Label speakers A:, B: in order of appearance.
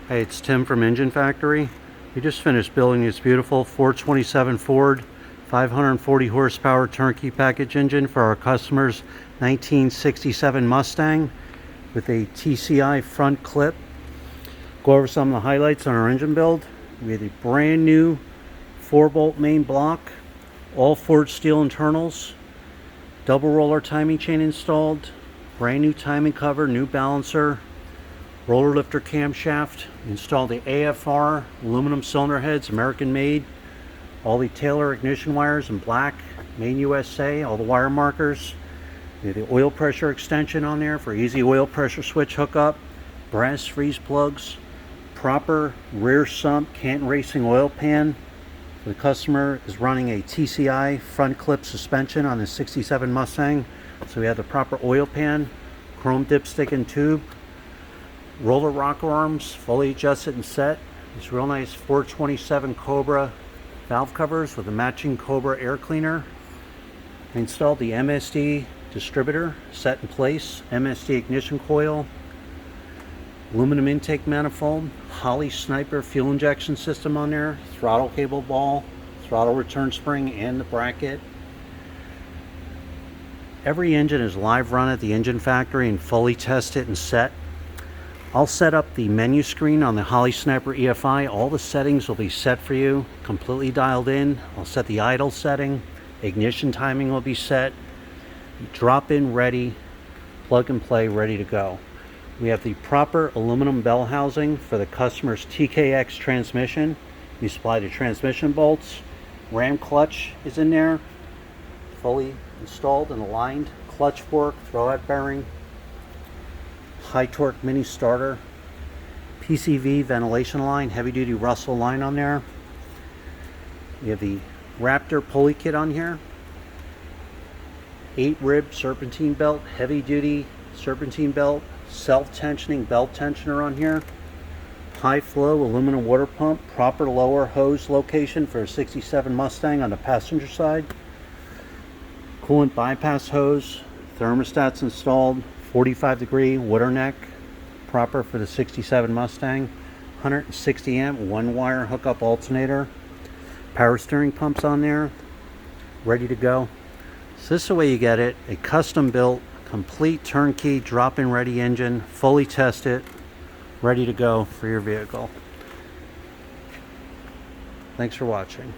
A: Hey, it's Tim from Engine Factory. We just finished building this beautiful 427 Ford 540 horsepower turnkey package engine for our customer's 1967 Mustang with a TCI front clip. Go over some of the highlights on our engine build. We have a brand new 4-bolt main block, all forged steel internals, double roller timing chain installed, brand new timing cover, new balancer, roller lifter camshaft, installed the AFR aluminum cylinder heads, American made, all the Taylor ignition wires in black, made in USA, all the wire markers. We have the oil pressure extension on there for easy oil pressure switch hookup, brass freeze plugs, proper rear sump Canton Racing oil pan. The customer is running a TCI front clip suspension on the 67 Mustang, so we have the proper oil pan, chrome dipstick and tube, roller rocker arms, fully adjusted and set. This real nice 427 Cobra valve covers with a matching Cobra air cleaner. I installed the MSD distributor, set in place, MSD ignition coil, aluminum intake manifold, Holley Sniper fuel injection system on there, throttle cable ball, throttle return spring, and the bracket. Every engine is live run at the Engine Factory and fully tested and set. I'll set up the menu screen on the Holley Sniper EFI. All the settings will be set for you, completely dialed in. I'll set the idle setting, ignition timing will be set, drop in ready, plug and play ready to go. We have the proper aluminum bell housing for the customer's TKX transmission. We supply the transmission bolts. Ram clutch is in there, fully installed and aligned. Clutch fork, throwout bearing, high torque mini starter, PCV ventilation line, heavy duty Russell line on there. We have the Raptor pulley kit on here, 8-rib serpentine belt, heavy duty serpentine belt, self-tensioning belt tensioner on here, high flow aluminum water pump, proper lower hose location for a 67 Mustang on the passenger side, coolant bypass hose, thermostats installed, 45-degree water neck, proper for the 67 Mustang, 160 amp 1-wire hookup alternator, power steering pumps on there, ready to go. So this is the way you get it, a custom built, complete turnkey drop-in ready engine, fully tested, ready to go for your vehicle. Thanks for watching.